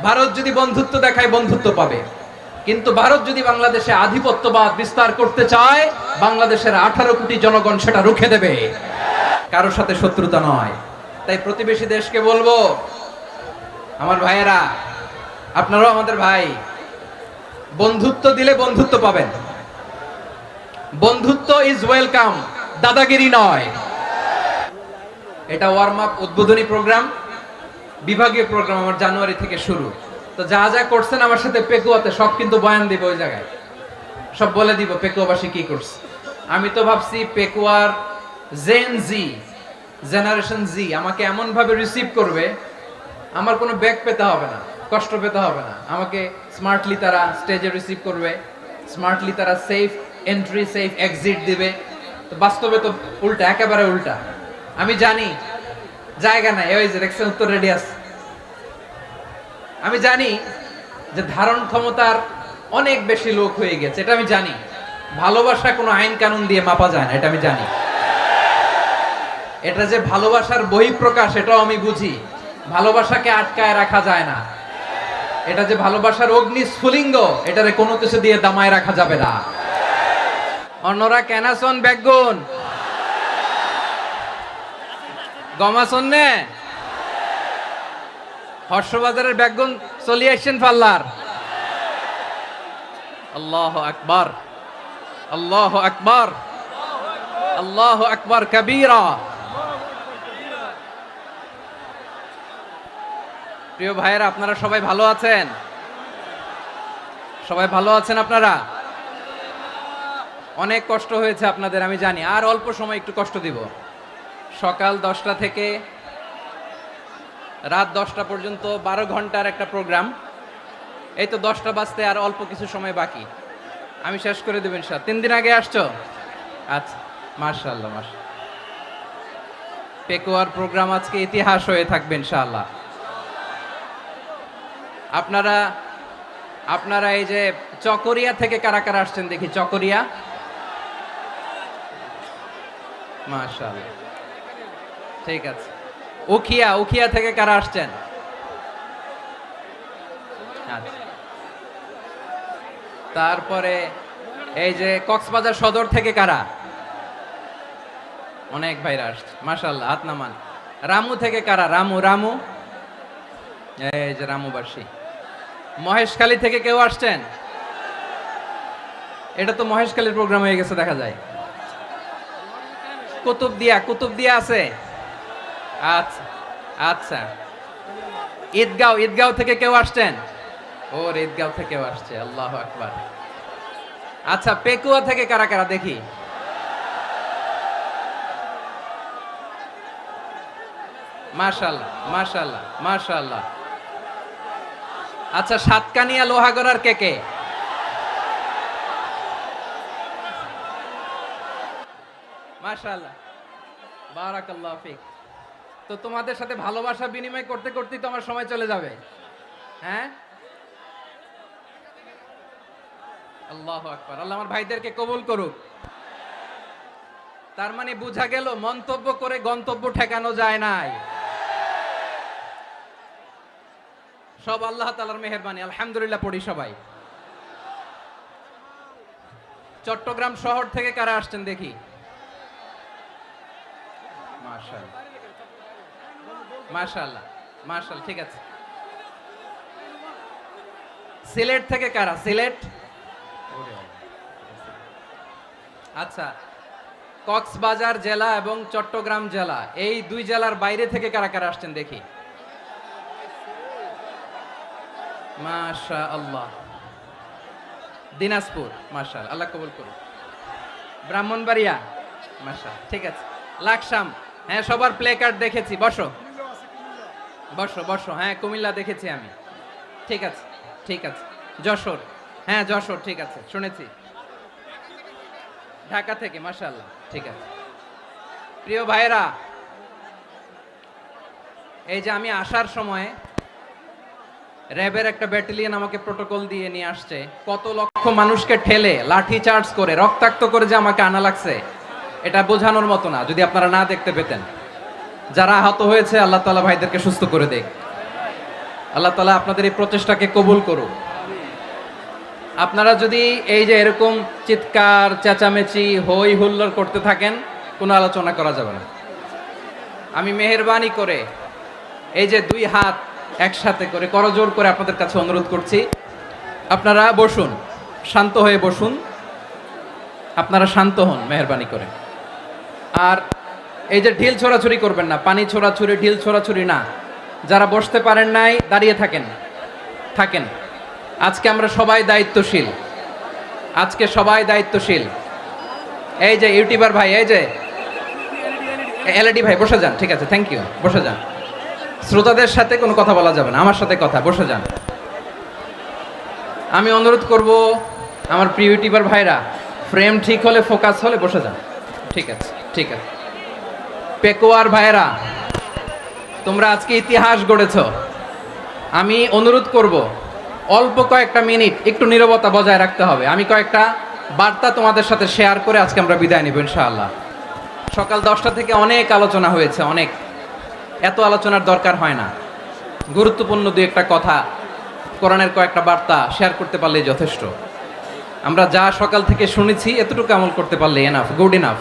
ভারত যদি বন্ধুত্ব দেখায় বন্ধুত্ব পাবে, কিন্তু ভারত যদি বাংলাদেশে আধিপত্যবাদ বিস্তার করতে চায়, বাংলাদেশের 18 কোটি জনগণ সেটা রুখে দেবে। কারোর সাথে শত্রুতা নয়। তাই প্রতিবেশী দেশকে বলবো, আমার ভাইয়েরা, আপনারাও আমাদের ভাই, বন্ধুত্ব দিলে বন্ধুত্ব পাবেন। বন্ধুত্ব ইজ ওয়েলকাম, দাদাগিরি নয়। এটা ওয়ার্ম আপ উদ্বোধনী প্রোগ্রাম, বিভাগীয় প্রোগ্রাম আমার জানুয়ারি থেকে শুরু। তো যা যা করছেন আমার সাথে পেকুয়াতে সব কিন্তু বয়ান দিব, ওই জায়গায় সব বলে দিব পেকুয়াবাসী কি করছে। আমি তো ভাবছি পেকুয়ার জেনারেশন জি আমাকে এমন ভাবে রিসিভ করবে, আমার কোনো ব্যাক পেতে হবে না, কষ্ট পেতে হবে না। আমাকে স্মার্টলি তারা স্টেজে রিসিভ করবে, স্মার্টলি তারা সেফ এন্ট্রি সেফ এক্সিট দিবে। তো বাস্তবে তো উল্টা, একেবারে উল্টা। আমি জানি জায়গা নাই, ওই যে দেখছেন উত্তর রেডি আছে। আমি জানি যে ধারণ ক্ষমতার অনেক বেশি লোক হয়ে গেছে, এটা আমি জানি। ভালোবাসা কোনো আইন কানুন দিয়ে মাপা যায় না, এটা আমি জানি। এটা যে ভালোবাসার বহিঃপ্রকাশ, এটাও আমি বুঝি। ভালোবাসাকে আটকায় রাখা যায় না। এটা যে ভালোবাসার অগ্নি স্ফুলিঙ্গ, এটারে কোনো কিছু দিয়ে দামায় রাখা যাবে না। অন্যরা কেনাসন বেগুন গমাসন নে হর্ষবাজারের বেগুন চলি আসছেন পাল্লার। আল্লাহু আকবার, আল্লাহু আকবার, আল্লাহু আকবার কবীরা। প্রিয় ভাইয়েরা, আপনারা সবাই ভালো আছেন? সবাই ভালো আছেন আপনারা? অনেক কষ্ট হয়েছে আপনাদের আমি জানি, আর অল্প সময় একটু কষ্ট দিব। সকাল 10টা থেকে রাত 10টা পর্যন্ত 12 ঘন্টার একটা প্রোগ্রাম। এই তো 10টা বাজতে আর অল্প কিছু সময় বাকি, আমি শেষ করে দেব ইনশাআল্লাহ। 3 দিন আগে আসছো? আচ্ছা, মাশাআল্লাহ মাশাআল্লাহ। পেকুয়ার প্রোগ্রাম আজকে ইতিহাস হয়ে থাকবে ইনশাআল্লাহ। আপনারা এই যে চকরিয়া থেকে কারা কারা আসছেন দেখি? চকরিয়া, মাশাআল্লাহ, ঠিক আছে। উখিয়া থেকে কারা আসছেন? আচ্ছা। তারপরে এই যে কক্সবাজার সদর থেকে কারা? অনেক ভাইরা আসছে, মাশাআল্লাহ, হাত নামান। রামু থেকে কারা? রামু, এই যে রামুবাসী। মহেশখালী থেকে কেউ আসছেন? এটা তো মহেশখালীর প্রোগ্রাম হয়ে গেছে দেখা যায়। কুতুবদিয়া আছে? আচ্ছা আচ্ছা। ঈদগাঁও থেকে কেউ আসছেন? ওর ঈদগাঁও থেকেও আসছে, আল্লাহু আকবার। আচ্ছা, পেকুয়া থেকে কারা কারা দেখি? মাশাআল্লাহ মাশাআল্লাহ মাশাআল্লাহ। আচ্ছা, সাতকানিয়া লোহাগড়ার কে? মাশাআল্লাহ, বারাকাল্লাহু ফিক। তো তোমাদের সাথে ভালোবাসা বিনিময় করতে করতেই তো আমার সময় চলে যাবে। হ্যাঁ, আল্লাহু আকবার। আল্লাহ আমার ভাইদেরকে কবুল করুক। তার মানে বোঝা গেল মন্তব্য করে গন্তব্য ঠেকানো যায় নাই। সব আল্লাহ তাআলার মেহেরবানি, আলহামদুলিল্লাহ পড়ি সবাই। চট্টগ্রাম শহর থেকে কারা আসছেন দেখি? মাশাআল্লাহ মাশাআল্লাহ মাশাআল্লাহ, ঠিক আছে। সিলেট থেকে কারা? সিলেট, আচ্ছা। কক্সবাজার জেলা এবং চট্টগ্রাম জেলা, এই দুই জেলার বাইরে থেকে কারা কারা আসছেন দেখি? মাশাআল্লাহ। দিনাজপুর, মাশাআল্লাহ, আল্লাহ কবুল করুন। ব্রাহ্মণবাড়িয়া, মাশাআল্লাহ, ঠিক আছে। লাকসাম, হ্যাঁ, সবার প্লে কার্ড দেখেছি। বসো বসো। হ্যাঁ, কুমিল্লা দেখেছি আমি, ঠিক আছে ঠিক আছে। যশোর, হ্যাঁ যশোর, ঠিক আছে, শুনেছি। ঢাকা থেকে, মাশাআল্লাহ, ঠিক আছে। প্রিয় ভাইরা, এই যে আমি আসার সময় র্যাবের একটা ব্যাটালিয়ন আমাকে প্রোটোকল দিয়ে নিয়ে আসছে। কত লক্ষ মানুষকে ঠেলে লাঠি চার্জ করে রক্তাক্ত করে যে আমাকে আনা লাগছে, এটা বোঝানোর মতো না। যদি আপনারা না দেখতে পেতেন। যারা আহত হয়েছে, আল্লাহ তাআলা ভাইদেরকে সুস্থ করে দেখ। আল্লাহ তাআলা আপনাদের এই প্রচেষ্টাকে কবুল করুক। আপনারা যদি এই যে এরকম চিৎকার চেঁচামেচি হই হুল্লোড় করতে থাকেন, কোনো আলোচনা করা যাবে না। আমি মেহেরবানি করে এই যে দুই হাত একসাথে করে করজোড় করে আপনাদের কাছে অনুরোধ করছি, আপনারা বসুন, শান্ত হয়ে বসুন, আপনারা শান্ত হন মেহেরবানি করে। আর এই যে ঢিল ছোড়াছুরি করবেন না, পানি ছোড়াছুরি ঢিল ছোড়াছুরি না। যারা বসতে পারেন নাই দাঁড়িয়ে থাকেন থাকেন। আজকে আমরা সবাই দায়িত্বশীল, আজকে সবাই দায়িত্বশীল। এই যে ইউটিউবার ভাই, এই যে এলইডি ভাই বসে যান, ঠিক আছে, থ্যাংক ইউ, বসে যান। শ্রোতাদের সাথে কোনো কথা বলা যাবে না, আমার সাথে কথা, বসে যান। আমি অনুরোধ করব আমার প্রিয় ইউটিউবার ভাইরা, ফ্রেম ঠিক হলে ফোকাস হলে বসে যান, ঠিক আছে ঠিক আছে। পেকোয়ার ভাইরা, তোমরা আজকে ইতিহাস গড়েছ। আমি অনুরোধ করব অল্প কয়েকটা মিনিট একটু নীরবতা বজায় রাখতে হবে। আমি কয়েকটা বার্তা তোমাদের সাথে শেয়ার করে আজকে আমরা বিদায় নিব ইনশাআল্লাহ। সকাল 10টা থেকে অনেক আলোচনা হয়েছে, অনেক, এত আলোচনার দরকার হয় না। গুরুত্বপূর্ণ দুই একটা কথা, কোরআনের কয়েকটা বার্তা শেয়ার করতে পারলেই যথেষ্ট। আমরা যা সকাল থেকে শুনেছি এতটুকু আমল করতে পারলে এনাফ, গুড ইনাফ।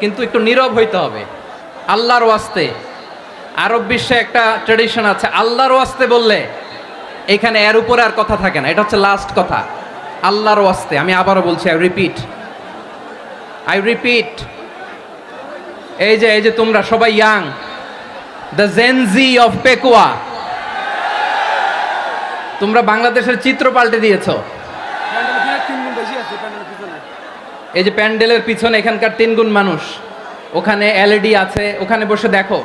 কিন্তু একটু নীরব হইতে হবে আল্লাহর ওয়াস্তে। আরব বিশ্বে একটা ট্র্যাডিশন আছে, আল্লাহর ওয়াস্তে বললে এখানে এর উপরে আর কথা থাকে না, এটা হচ্ছে লাস্ট কথা। আল্লাহর ওয়াস্তে, আমি আবারও বলছি, আই রিপিট। এই যে তোমরা সবাই young, the Gen Z of Pekua, তোমরা বাংলাদেশের চিত্র পাল্টে দিয়েছো। এই যে প্যান্ডেলের পিছনে এখানকার 3 গুণ মানুষ, ওখানে এলইডি আছে, ওখানে বসে দেখো,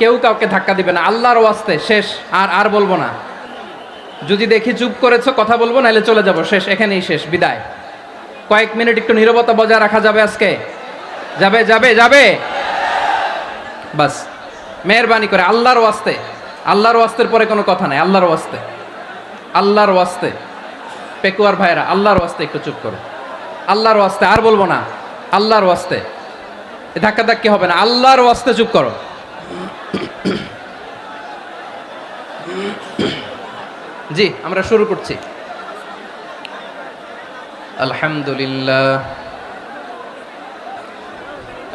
কেউ কাউকে ধাক্কা দিবে না। আল্লাহর ওয়াস্তে শেষ, আর বলবো না। যদি দেখি চুপ করেছো, কথা বলবো, নাহলে চলে যাবো, শেষ, এখানেই শেষ, বিদায়। কয়েক মিনিট একটু নীরবতা বজায় রাখা যাবে আজকে? যাবে যাবে যাবে? বাস, মেহেরবানি করে আল্লাহর ওয়াস্তে, আল্লাহর ওয়াস্তের পরে কোনো কথা নাই, আল্লাহর ওয়াস্তে, আল্লাহর ওয়াস্তে। পেকুয়ার ভাইরা, আল্লাহর ওয়াস্তে একটু চুপ করো, আল্লাহর ওয়াস্তে, আর বলবো না, আল্লাহর ওয়াস্তে। ধাক্কা ধাক্কি হবে না, আল্লাহর ওয়াস্তে চুপ করো। জি, আমরা শুরু করছি। আলহামদুলিল্লাহ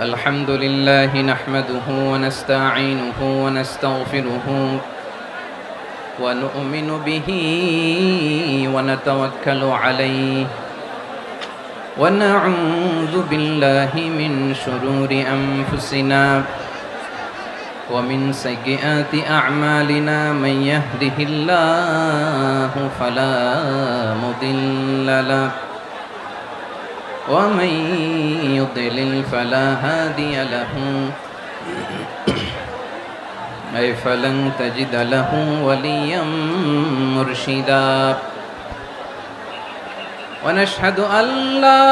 আলহামদুলিল্লাহি নাহমাদুহু ওয়া নাস্তাঈনুহু ওয়া নাস্তাগফিরুহু ওয়া নু'মিনু বিহি ওয়া নাতাওয়াক্কালু আলাইহি ওয়া নাউযু বিল্লাহি মিন শুরুরি আনফুসিনা ومن سيئات أعمالنا من يهده الله فلا مضل له ومن يضلل فلا هادي له أي فلن تجد له وليا مرشدا ونشهد أن لا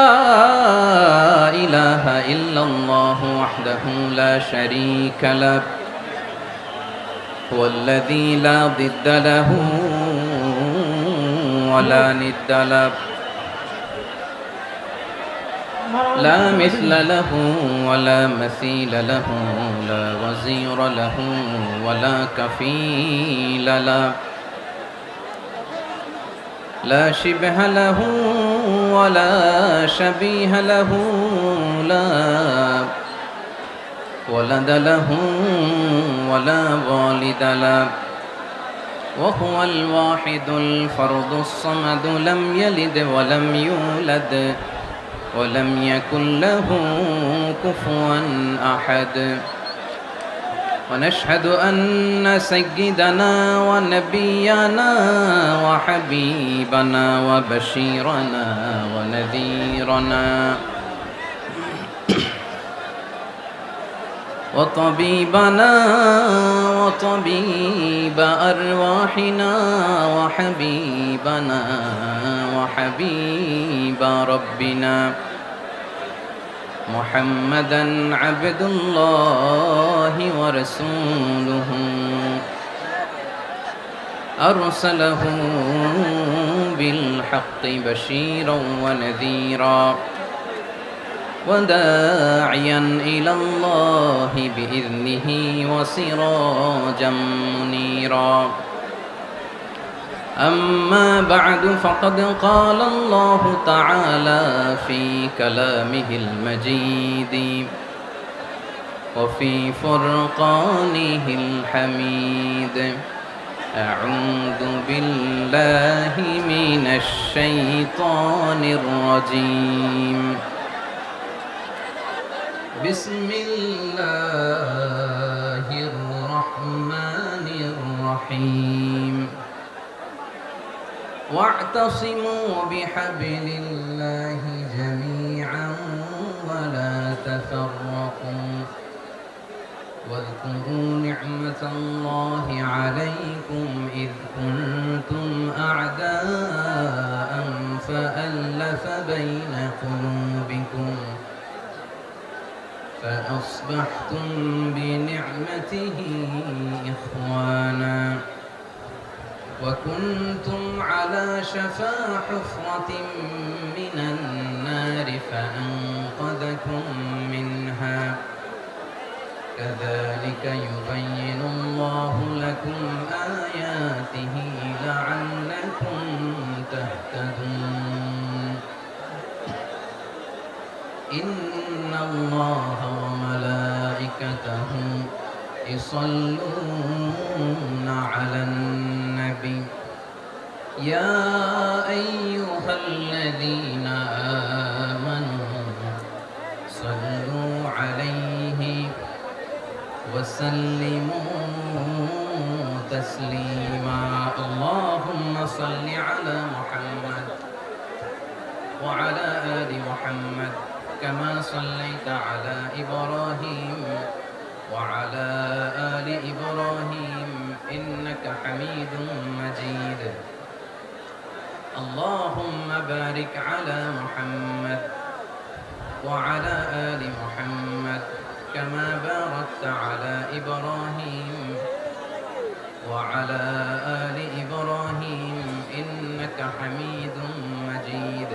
إله إلا الله وحده لا شريك له هو الذي لا ضد له ولا ند له لا مثل له ولا مثيل له لا وزير له ولا كفيل له لا شبه له ولا شبيه له لا ولد له ولا والد له وهو الواحد الفرد الصمد لم يلد ولم يولد ولم يكن له كفوا أحد ونشهد أن سيدنا ونبينا وحبيبنا وبشيرنا ونذيرنا وطبيبنا وطبيب أرواحنا وحبيبنا وحبيب ربنا محمدا عبد الله ورسوله أرسله بالحق بشيرا ونذيرا وداعيا إلى الله بإذنه وسراجا منيرا أما بعد فقد قال الله تعالى في كلامه المجيد وفي فرقانه الحميد أعوذ بالله من الشيطان الرجيم بسم الله الرحمن الرحيم واعتصموا بحبل الله جميعا ولا تفرقوا واذكروا نعمة الله عليكم إذ كنتم أعداء فألف بين قلوبكم فأصبحتم بنعمته إخوانا وكنتم على شفا حفرة من النار فأنقذكم منها كذلك يبين الله لكم آياته لعلكم تهتدون إن الله وملائكته يصلون على النبي يا أيها الذين آمنوا صلوا عليه وسلموا تسليما اللهم صل على محمد وعلى آل محمد كما صليت على إبراهيم وعلى آل إبراهيم إنك حميد مجيد اللهم بارك على محمد وعلى آل محمد كما باركت على إبراهيم وعلى آل إبراهيم إنك حميد مجيد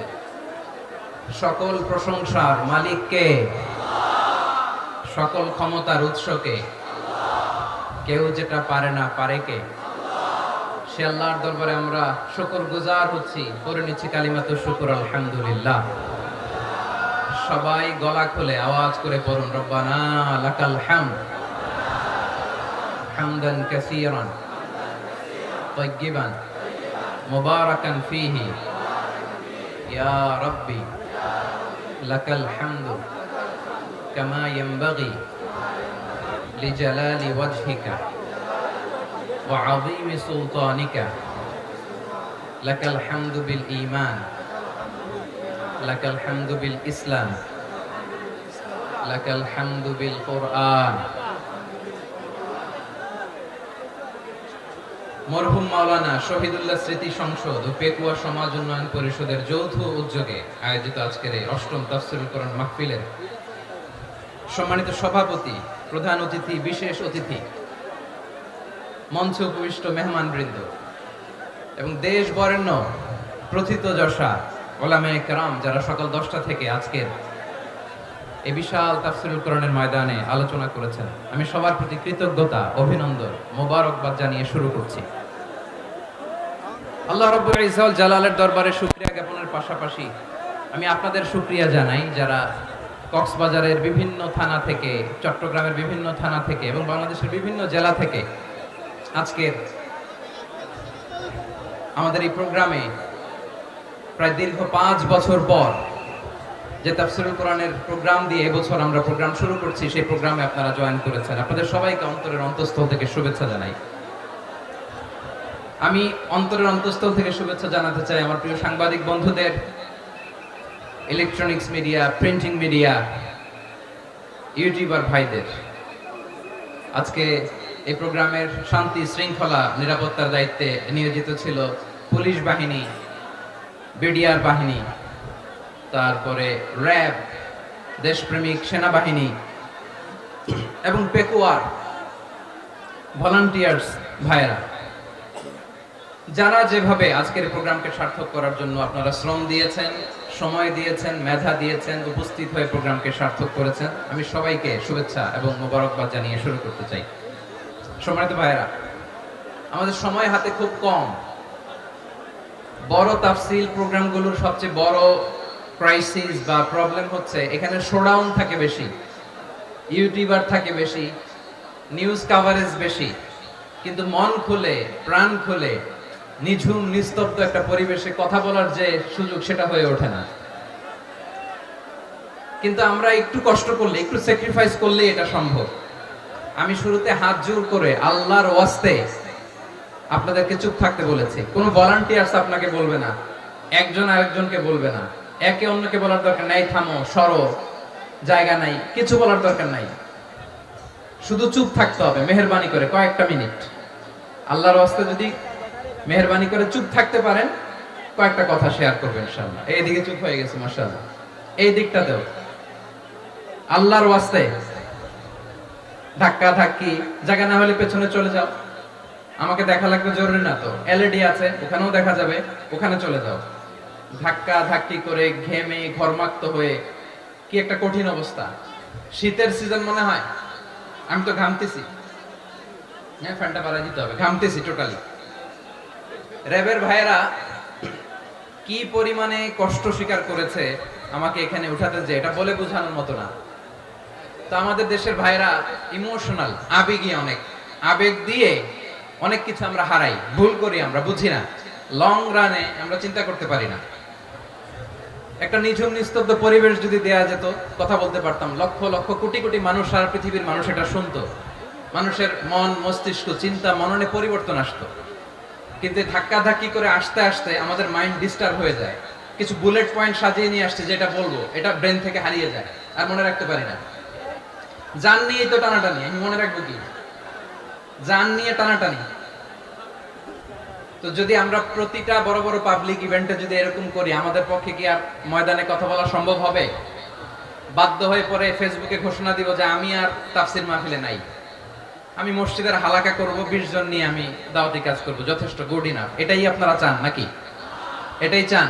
সকল প্রশংসার মালিক কে? সকল ক্ষমতার উৎস কে? কেউ যেটা পারে না, পারে কে? সে আল্লাহর দরবারে আমরা শুকরগুজার হচ্ছি, করে নিচ্ছি কালিমাতুশ শুকর আলহামদুলিল্লাহ। সবাই গলা খুলে আওয়াজ করে পড়ুন রব্বানা লাকাল হামদ হামদান কাসীরান তাইয়্যিবান মুবারাকান ফীহি ইয়া রাব্বি লাকাল হামদু কামা ইয়ানবাগি লিজালালি ওয়াজহিকা ওয়া আযীমি সুলতানিকা লাকাল হামদু বিল ঈমান লাকাল হামদু বিল ইসলাম লাকাল হামদু বিল কুরআন। মরহুম মাওলানা শহীদুল্লাহ স্মৃতি সংসদ ও পেকুয়া সমাজ উন্নয়ন পরিষদের যৌথ উদ্যোগে আয়োজিত আজকের এই অষ্টম তাফসীরুল কোরআন মাহফিলের সম্মানিত সভাপতি, প্রধান অতিথি, বিশেষ অতিথি, মঞ্চে উপবিষ্ট মেহমানবৃন্দ এবং দেশ বরেণ্য প্রথিতযশা ওলামায়ে কেরাম যারা সকাল 10টা থেকে আজকের এই বিশাল তাফসীরুল কোরআনের ময়দানে আলোচনা করেছেন, আমি সবার প্রতি কৃতজ্ঞতা, অভিনন্দন, মোবারকবাদ জানিয়ে শুরু করছি। আল্লাহ রাব্বুল ইজ্জত ওয়াল জালালের দরবারে শুকরিয়া জ্ঞাপনের পাশাপাশি আমি আপনাদের শুকরিয়া জানাই যারা কক্সবাজারের বিভিন্ন থানা থেকে, চট্টগ্রামের বিভিন্ন থানা থেকে এবং বাংলাদেশের বিভিন্ন জেলা থেকে আজকের আমাদের এই প্রোগ্রামে প্রায় দীর্ঘ 5 বছর পর যে তাফসীরুল কোরআনের প্রোগ্রাম দিয়ে এবছর আমরা প্রোগ্রাম শুরু করছি, সেই প্রোগ্রামে আপনারা জয়েন করেছেন। আপনাদের সবাইকে অন্তরের অন্তঃস্থল থেকে শুভেচ্ছা জানাই। আমি অন্তরের অন্তঃস্থল থেকে শুভেচ্ছা জানাতে চাই আমার প্রিয় সাংবাদিক বন্ধুদের, electronics media, printing media, YouTuber ভাইদের। আজকে এই প্রোগ্রামের শান্তি শৃঙ্খলা নিরাপত্তার দায়িত্বে নিয়োজিত ছিল পুলিশ বাহিনী, বিডিআর বাহিনী, তারপরে র্যাব, দেশপ্রেমিক সেনাবাহিনী এবং পেকুয়ার ভলান্টিয়ার্স ভাইরা, যারা যেভাবে আজকের প্রোগ্রামকে সার্থক করার জন্য আপনারা শ্রম দিয়েছেন, সময় দিয়েছেন, মেধা দিয়েছেন, উপস্থিত হয়ে প্রোগ্রামকে সার্থক করেছেন, আমি সবাইকে শুভেচ্ছা এবং মোবারকবাদ জানিয়ে শুরু করতে চাই। সম্মানিত ভাইরা, আমাদের সময় হাতে খুব কম, বড় তাফসিল প্রোগ্রামগুলোর সবচেয়ে বড় ক্রাইসিস বা প্রবলেম হচ্ছে এখানে শোডাউন থাকে বেশি, ইউটিউবার থাকে বেশি, নিউজ কাভারেজ বেশি, কিন্তু মন খুলে প্রাণ খুলে নিঝুম নিস্তব্ধ একটা পরিবেশে কথা বলার যে সুযোগ সেটা হয়ে ওঠে না। কিন্তু আমরা একটু কষ্ট করলে, একটু স্যাক্রিফাইস করলে এটা সম্ভব। আমি শুরুতে হাত জোর করে আল্লাহর ওয়াস্তে আপনাদেরকে চুপ থাকতে বলেছি। কোনো ভলান্টিয়ার্স আপনাকে বলবে না, একজন আরেকজনকে বলবে না, একে অন্যকে বলার দরকার নাই, থামো সরো, জায়গা নাই, কিছু বলার দরকার নাই, শুধু চুপ থাকতে হবে মেহেরবানি করে কয়েকটা মিনিট। আল্লাহর ওয়াস্তে যদি মেহেরবানি করে চুপ থাকতে পারেন, কয়েকটা কথা শেয়ার করবেন ইনশাআল্লাহ। এইদিকে চুপ হয়ে গেছে মাশাআল্লাহ, এই দিকটাতেও আল্লাহর ওয়াস্তে ধাক্কা ধাক্কি জায়গা না হলে পেছনে চলে যাও। আমাকে দেখা লাগবে জরুরি না তো, এলইডি আছে ওখানেও দেখা যাবে, ওখানে চলে যাও। ধাক্কা ধাক্কি করে ঘেমে ঘরমাক্ত হয়ে কি একটা কঠিন অবস্থা। শীতের সিজন মনে হয়, আমি তো ঘামতেছি, হ্যাঁ ফ্যানটা বাড়াই দিতে হবে, ঘামতেছি টোটালি। র্যাবের ভাইয়েরা কি পরিমাণে কষ্ট স্বীকার করেছে আমাকে এখানে উঠাতে, যে এটা বলে বোঝানোর মতো না। তো আমাদের দেশের ভাইরা ইমোশনাল, আবেগী, অনেক আবেগ দিয়ে অনেক কিছু আমরা হারাই, ভুল করি, আমরা বুঝি না, লং রানে আমরা চিন্তা করতে পারি না। একটা নিঝুম নিস্তব্ধ পরিবেশ যদি দেয়া যেত, কথা বলতে পারতাম, লক্ষ লক্ষ কোটি কোটি মানুষ, সারা পৃথিবীর মানুষ এটা শুনতো, মানুষের মন মস্তিষ্ক চিন্তা মননে পরিবর্তন আসতো। কিন্তু ধাক্কা ধাক্কি করে আসতে আসতে আমাদের মাইন্ড ডিস্টার্ব হয়ে যায়। কিছু বুলেট পয়েন্ট সাজিয়ে নিয়ে আসছে, যেটা বলবো এটা ব্রেন থেকে হারিয়ে যায়, আর মনে রাখতে পারি না। জান নিয়ে তো টানাটানি, আমি মনে রাখবো কি? জান নিয়ে টানাটানি। তো যদি আমরা প্রতিটা বড় বড় পাবলিক ইভেন্টে যদি এরকম করি, আমাদের পক্ষে কি আর ময়দানে কথা বলা সম্ভব হবে? বাধ্য হয়ে পরে ফেসবুকে ঘোষণা দিব যে আমি আর তাফসির মাহফিলে নাই, আমি মসজিদের হালাকা করব, 20 জন নিয়ে আমি দাওয়াতি কাজ করব, যথেষ্ট, গুড ইনাফ। এটাই আপনারা চান নাকি? এটাই চান?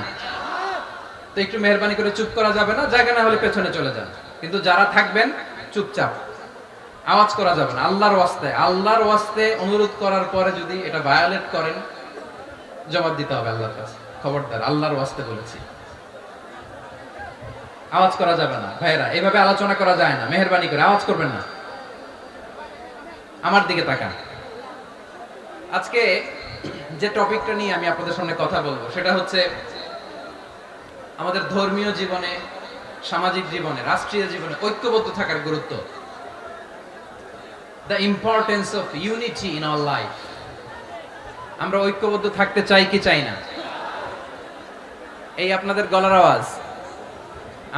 তো একটু মেহেরবানি করে চুপ করা যাবে না? জায়গা না হলে পেছনে চলে যান, কিন্তু যারা থাকবেন চুপচাপ, আওয়াজ করা যাবে না। আল্লাহর ওয়াস্তে, আল্লাহর ওয়াস্তে অনুরোধ করার পরে যদি এটা ভায়োলেট করেন, জবাব দিতে হবে আল্লাহর কাছে। খবরদার, আল্লাহর ওয়াস্তে বলেছি, আওয়াজ করা যাবে না। ভাইরা, এইভাবে আলোচনা করা যায় না, মেহেরবানি করে আওয়াজ করবেন না। আমার দিকে তাকান। আজকে যে টপিকটা নিয়ে আমি আপনাদের সামনে কথা বলবো, সেটা হচ্ছে আমাদের ধর্মীয় জীবনে, সামাজিক জীবনে, রাষ্ট্রীয় জীবনে ঐক্যবদ্ধ থাকার গুরুত্ব। The importance of unity in our life. আমরা ঐক্যবদ্ধ থাকতে চাই কি চাই না? এই আপনাদের গলার আওয়াজ।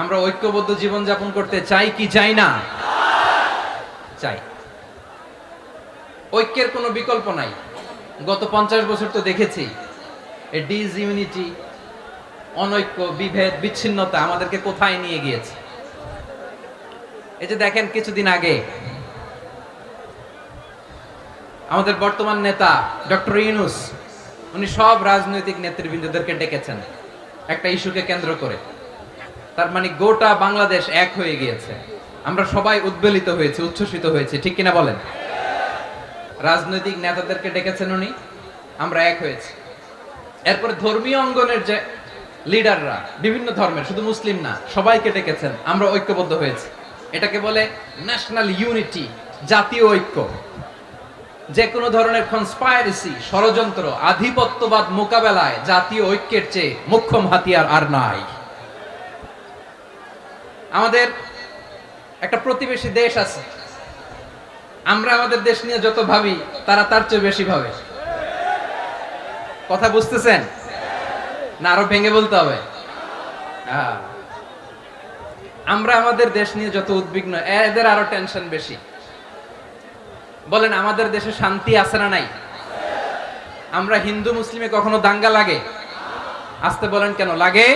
আমরা ঐক্যবদ্ধ জীবন যাপন করতে চাই কি চাই না? চাই। ঐক্যের কোনো বিকল্প নাই। গত 50 বছর তো দেখেছি এই ডিসইউনিটি, অনৈক্য, বিভেদ, বিচ্ছিন্নতা আমাদেরকে কোথায় নিয়ে গিয়েছে। এই যে দেখেন, কিছুদিন আগে আমাদের বর্তমান নেতা ডক্টর ইউনূস, উনি সব রাজনৈতিক নেতৃবৃন্দদেরকে ডেকেছেন একটা ইস্যুকে কেন্দ্র করে। তার মানে গোটা বাংলাদেশ এক হয়ে গিয়েছে। আমরা সবাই উদ্বেলিত হয়েছি, উচ্ছ্বসিত হয়েছি, ঠিক কিনা বলেন? রাজনৈতিক নেতাদেরকে ডেকেছেন উনি, আমরা এক হয়েছি। এরপরে ধর্মীয় অঙ্গনের যে লিডাররা, বিভিন্ন ধর্মের, শুধু মুসলিম না, সবাইকে ডেকেছেন, আমরা ঐক্যবদ্ধ হয়েছি। এটাকে বলে ন্যাশনাল ইউনিটি, জাতীয় ঐক্য। যে কোনো ধরনের কনস্পাইরেসি, ষড়যন্ত্র, আধিপত্যবাদ মোকাবেলায় জাতীয় ঐক্যের চেয়ে মোক্ষম হাতিয়ার আর নাই। আমাদের একটা প্রতিবেশী দেশ আছে, আমরা আমাদের দেশ নিয়ে যত ভাবি, তারা তার চেয়ে বেশি ভাবে। কথা বুঝতেছেন না? আরো ভেঙে বলতে হবে। আমরা আমাদের দেশ নিয়ে যত উদ্বিগ্ন, এদের আরো টেনশন বেশি। বলেন, আমাদের দেশে শান্তি আছে না নাই? আমরা হিন্দু মুসলিমে কখনো দাঙ্গা লাগে? আসতে বলেন, কেন লাগে?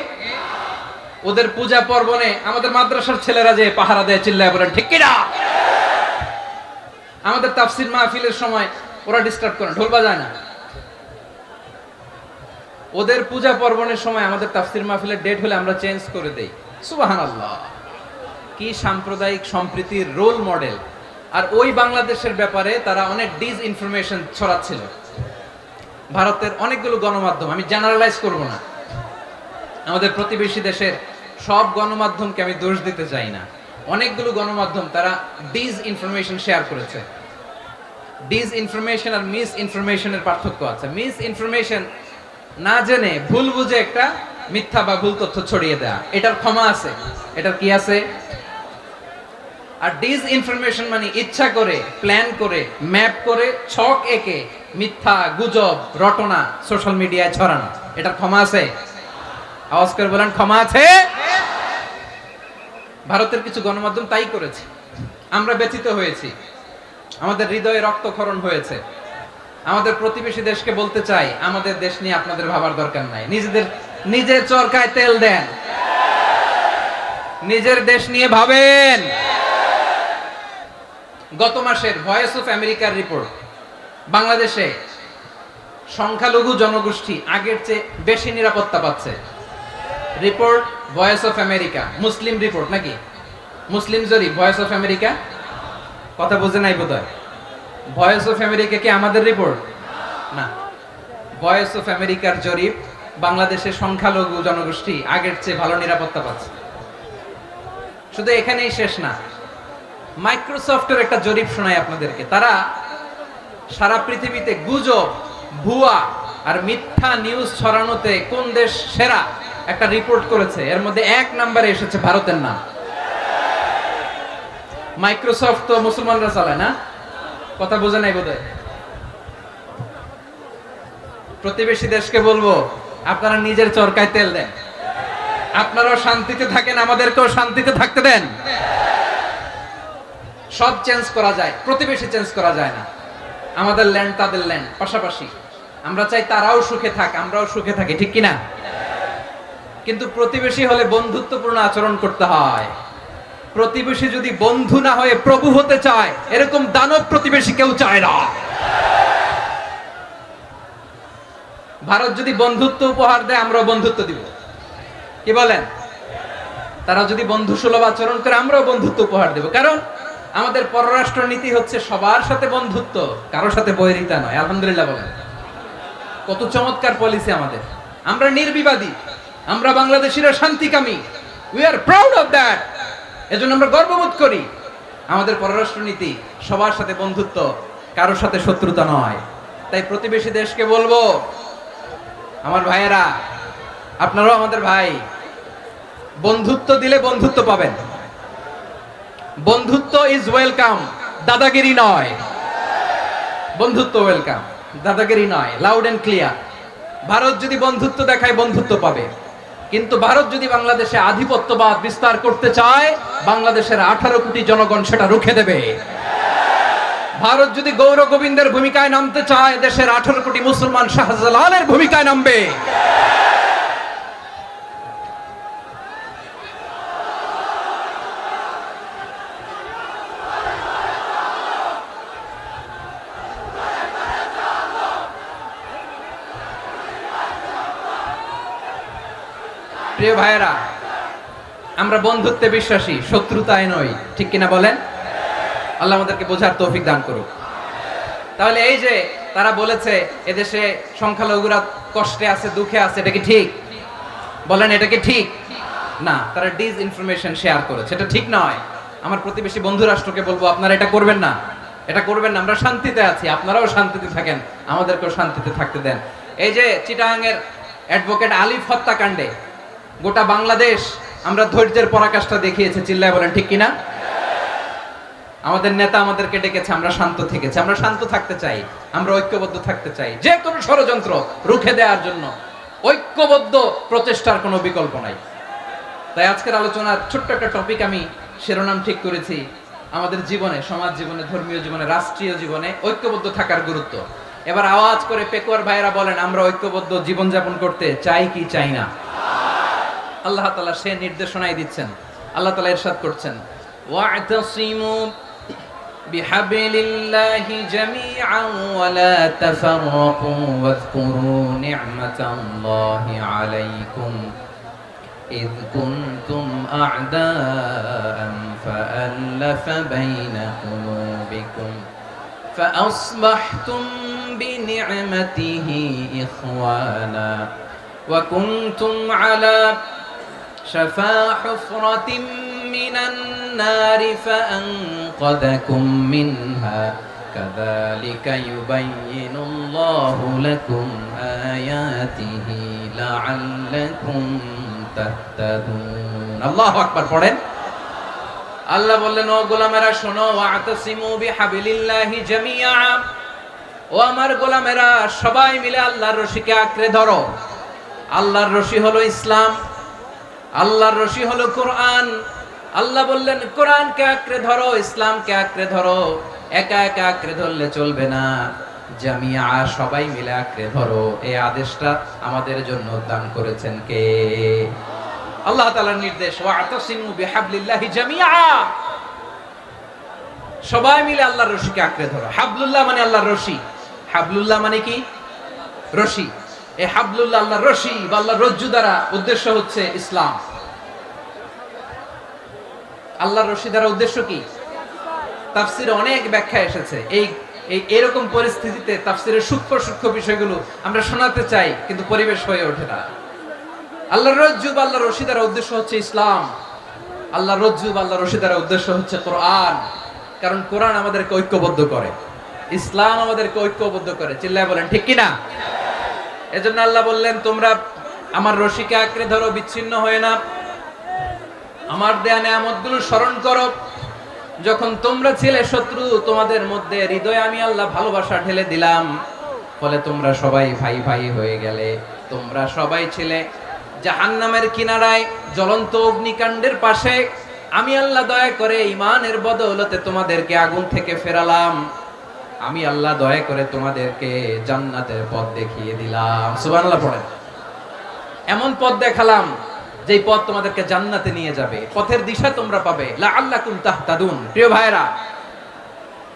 ওদের পূজা পার্বণে আমাদের মাদ্রাসার ছেলেরা যে পাহারা দেয়, চিল্লায় বলেন ঠিক কিনা? আমাদের তাফসির মাহফিলের সময় ওরা ডিস্টার্ব করে, ঢোল বাজায় না। ওদের পূজা পার্বণের সময় আমাদের তাফসির মাহফিলের ডেট হলে আমরা চেঞ্জ করে দেই। সুবহানাল্লাহ, কি সাম্প্রদায়িক সম্প্রীতির রোল মডেল। আর ওই বাংলাদেশের ব্যাপারে তারা অনেক ডিসইনফরমেশন ছড়াচ্ছিল। ভারতের অনেকগুলো গণমাধ্যম, আমি জেনারেলাইজ করব না, আমাদের প্রতিবেশী দেশের সব গণমাধ্যমকে আমি দোষ দিতে চাই না, অনেকগুলো গণমাধ্যম তারা ডিস ইনফরমেশন শেয়ার করেছে। ডিস ইনফরমেশন আর মিস ইনফরমেশনের পার্থক্য আছে। মিস ইনফরমেশন না জেনে ভুল বুঝে একটা মিথ্যা বা ভুল তথ্য ছড়িয়ে দেয়া, এটার ক্ষমা আছে, এটার কি আছে। আর ডিস ইনফরমেশন মানে ইচ্ছা করে, প্ল্যান করে, ম্যাপ করে, ছক এঁকে মিথ্যা, গুজব, রটনা সোশ্যাল মিডিয়ায় ছড়ানো, এটার ক্ষমা আছে? আওয়াজ করে বলেন ক্ষমা আছে? ভারতের কিছু গণমাধ্যম তাই করেছে, আমরা ব্যথিত হয়েছি, আমাদের হৃদয়ে রক্তক্ষরণ হয়েছে। আমাদের প্রতিবেশী দেশকে বলতে চাই, আমাদের দেশ নিয়ে আপনাদের ভাবার দরকার নাই, নিজের চরকায় তেল দেন, নিজের দেশ নিয়ে ভাবেন। গত মাসের ভয়েস অফ আমেরিকার রিপোর্ট, বাংলাদেশে সংখ্যালঘু জনগোষ্ঠী আগের চেয়ে বেশি নিরাপত্তা পাচ্ছে। Report voice of America, Muslim report নাকি মুসলিম জরিপ, ভয়েস অফ আমেরিকা। কথা বুঝে নাই বোধহয়। ভয়েস অফ আমেরিকা কি আমাদের রিপোর্ট না? ভয়েস অফ আমেরিকার জরিপ, বাংলাদেশের সংখ্যালঘু জনগোষ্ঠী আগের চেয়ে ভালো নিরাপত্তা পাচ্ছে। শুধু এখানেই শেষ না, মাইক্রোসফটের একটা জরিপ শোনায় আপনাদেরকে। তারা সারা পৃথিবীতে গুজব, ভুয়া আর মিথ্যা নিউজ ছড়ানোতে কোন দেশ সেরা একটা রিপোর্ট করেছে, এর মধ্যে 1 নম্বরে এসেছে ভারতের নাম। মাইক্রোসফট তো মুসলমানরা চালায় না? কথা বোঝে নাই বোধহয়। প্রতিবেশী দেশকে বলবো, আপনারা নিজের চরকায় তেল দেন, আপনারাও শান্তিতে থাকেন, আমাদেরকেও শান্তিতে থাকতে দেন। সব চেঞ্জ করা যায়, প্রতিবেশী চেঞ্জ করা যায় না। আমাদের ল্যান্ড তাদের ল্যান্ড, পাশাপাশি। আমরা চাই তারাও সুখে থাক, আমরাও সুখে থাকি, ঠিক কিনা? কিন্তু প্রতিবেশী হলে বন্ধুত্বপূর্ণ আচরণ করতে হয়। প্রতিবেশী যদি বন্ধু না হয়ে প্রভু হতে চায়, এরকম দানব প্রতিবেশী কেউ চায় না। ভারত যদি বন্ধুত্ব উপহার দেয়, আমরাও বন্ধুত্ব দিব, কি বলেন? তারা যদি বন্ধু সুলভ আচরণ করে, আমরাও বন্ধুত্ব উপহার দেব। কারণ আমাদের পররাষ্ট্র নীতি হচ্ছে সবার সাথে বন্ধুত্ব, কারোর সাথে বৈরিতা নয়। আলহামদুলিল্লাহ বলেন, কত চমৎকার পলিসি আমাদের। আমরা নির্বিবাদী, আমরা বাংলাদেশিরা শান্তিকামী, we are proud of that. এজন্য আমরা গর্ববোধ করি। আমাদের পররাষ্ট্র নীতি সবার সাথে বন্ধুত্ব, কারোর সাথে শত্রুতা নয়। তাই প্রতিবেশী দেশকে বলবো, আমার ভাইয়েরা, আপনারাও আমাদের ভাই, বন্ধুত্ব দিলে বন্ধুত্ব পাবেন। বন্ধুত্ব ইজ ওয়েলকাম, দাদাগিরি নয়। বন্ধুত্ব ওয়েলকাম, দাদাগিরি নয়, লাউড এন্ড ক্লিয়ার। ভারত যদি বন্ধুত্ব দেখায়, বন্ধুত্ব পাবে। কিন্তু ভারত যদি বাংলাদেশে আধিপত্যবাদ বিস্তার করতে চায়, বাংলাদেশের 18 কোটি জনগণ সেটা রুখে দেবে। ভারত যদি গৌর গোবিন্দের ভূমিকায় নামতে চায়, দেশের 18 কোটি মুসলমান শাহজালালের ভূমিকায় নামবে। প্রিয় ভাইয়েরা, আমরা বন্ধুত্বে বিশ্বাসী, শত্রুতায় নই, ঠিক কিনা বলেন? আল্লাহ আমাদেরকে বোঝার তৌফিক দান করুক। তাহলে এই যে তারা বলেছে এদেশে সংখ্যালঘুরা কষ্টে আছে, দুঃখে আছে, এটা কি ঠিক? বলেন, এটা কি ঠিক? না, তারা ডিস ইনফরমেশন শেয়ার করেছে, এটা ঠিক নয়। আমার প্রতিবেশী বন্ধু রাষ্ট্রকে বলবো, আপনারা এটা করবেন না, এটা করবেন না। আমরা শান্তিতে আছি, আপনারাও শান্তিতে থাকেন, আমাদেরকেও শান্তিতে থাকতে দেন। এই যে চিটাগাংয়ের অ্যাডভোকেট আলিফ হত্যাকাণ্ডে গোটা বাংলাদেশ আমরা ধৈর্যের পরাকাষ্ঠা দেখিয়েছে, চিল্লায় বলেন ঠিক কিনা? আমাদের নেতা আমাদেরকে ডেকেছে, আমরা শান্ত থেকেছি। আমরা শান্ত থাকতে চাই, আমরা ঐক্যবদ্ধ থাকতে চাই। যে কোনো ষড়যন্ত্র রুখে দেওয়ার জন্য ঐক্যবদ্ধ প্রচেষ্টার কোনো বিকল্প নাই। তাই আজকের আলোচনার ছোট্ট একটা টপিক আমি শিরোনাম ঠিক করেছি, আমাদের জীবনে, সমাজ জীবনে, ধর্মীয় জীবনে, রাষ্ট্রীয় জীবনে ঐক্যবদ্ধ থাকার গুরুত্ব। এবার আওয়াজ করে পেকুয়ার ভাইয়েরা বলেন, আমরা ঐক্যবদ্ধ জীবনযাপন করতে চাই কি চাই না? আল্লাহ তাআলা সে নির্দেশনাই দিচ্ছেন। আল্লাহ তাআলা ইরশাদ করছেন, ওয়া'তাসিমু বিহাবলিল্লাহি জামিআন ওয়া লা তাফাররাকু ওয়াযকুরু নি'মাতাল্লাহি আলাইকুম إذ كنتم أعداء فألف بين قلوبكم فأصبحتم بنعمته إخوانا وكنتم على شفا حفرة من النار فأنقذكم منها كذلك يبين الله لكم آياته لعلكم تهتدون الله أكبر পড়েন আল্লাহ বললেন ও গোলামেরা শোনো ওয়াতাসিমু বিহাবিলিল্লাহি জামিআ ও আমার গোলামেরা সবাই মিলে আল্লাহর রশিকে আঁকড়ে ধরো আল্লাহর রশি হলো ইসলাম আল্লাহর রশি হলো কোরআন আল্লাহ বললেন কোরআনকে আঁকড়ে ধরো ইসলামকে আঁকড়ে ধরো একা একা আঁকড়ে ধরলে চলবে না জামিআ সবাই মিলে আঁকড়ে ধরো এই আদেশটা আমাদের জন্য দান করেছেন কে আল্লাহ তাআলার নির্দেশ ওয়াতাসিমু বিহাবলিল্লাহি জামিআ সবাই মিলে আল্লাহর রশিকে আঁকড়ে ধরো হাবলুল্লাহ মানে আল্লাহর রশি হাবলুল্লাহ মানে কি রশি এই হাবলুল্লাহ আল্লাহর রশি বা আল্লাহর রজ্জু দ্বারা উদ্দেশ্য হচ্ছে ইসলাম আল্লাহর রশি দ্বারা উদ্দেশ্য কি তাফসিরে অনেক ব্যাখ্যা এসেছে এই এরকম পরিস্থিতিতে তাফসিরের সূক্ষ্ম সূক্ষ্ম বিষয়গুলো আমরা শোনাতে চাই কিন্তু পরিবেশ হয়ে ওঠে না আল্লাহর রজ্জু বা আল্লাহর রশি দ্বারা উদ্দেশ্য হচ্ছে ইসলাম আল্লাহর রজ্জু বা আল্লাহর রশি দ্বারা উদ্দেশ্য হচ্ছে কোরআন কারণ কোরআন আমাদেরকে ঐক্যবদ্ধ করে ইসলাম আমাদেরকে ঐক্যবদ্ধ করে চিল্লায় বলেন ঠিক কি না এজন্য আল্লাহ বললেন তোমরা আমার রশিকে আঁকড়ে ধরো বিচ্ছিন্ন হয়ে না আমার দেয়া নিয়ামতগুলো স্মরণ করো যখন তোমরা ছিলে শত্রু তোমাদের মধ্যে হৃদয়ে আমি আল্লাহ ভালোবাসা ঢেলে দিলাম ফলে তোমরা সবাই ভাই ভাই হয়ে গেলে তোমরা সবাই ছিলে জাহান্নামের কিনারায় জ্বলন্ত অগ্নিকাণ্ডের পাশে আমি আল্লাহ দয়া করে ঈমানের বদৌলতে তোমাদেরকে আগুন থেকে ফেরালাম আমি আল্লাহ দয়া করে তোমাদেরকে জান্নাতের পথ দেখিয়ে দিলাম সুবহানাল্লাহ পড়েন এমন পথ দেখালাম যেই পথ তোমাদেরকে জান্নাতে নিয়ে যাবে পথের দিশা তোমরা পাবে লাআল্লাকুম তাহতাদুন প্রিয় ভাইরা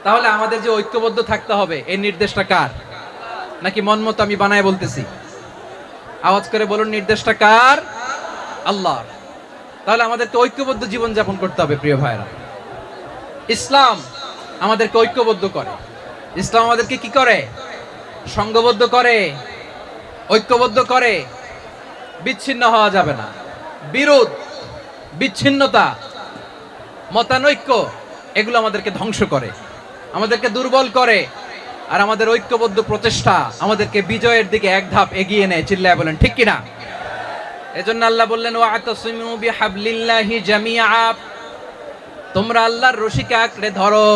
তাহলে আমাদের যে ঐক্যবদ্ধ থাকতে হবে এই নির্দেশটা কার নাকি মন মতো আমি বানায় বলতেছি আওয়াজ করে বলুন নির্দেশটা কার আল্লাহর তাহলে আমাদেরকে ঐক্যবদ্ধ জীবন যাপন করতে হবে প্রিয় ভাইরা ইসলাম আমাদেরকে ঐক্যবদ্ধ করে ইসলাম আমাদেরকে কি করে সংঘবদ্ধ করে ঐক্যবদ্ধ করে বিচ্ছিন্ন হওয়া যাবে না বিরোধ বিচ্ছিন্নতা মতানৈক্য এগুলো আমাদেরকে ধ্বংস করে আমাদেরকে দুর্বল করে আর আমাদের ঐক্যবদ্ধ প্রচেষ্টা আমাদেরকে বিজয়ের দিকে এক ধাপ এগিয়ে নেয় চিল্লায় বলেন ঠিক কিনা এজন্য আল্লাহ বললেন ওয়াতাসিমু বিহাবলিল্লাহি জামিআ তোমরা আল্লাহর রশিকে আঁকড়ে ধরো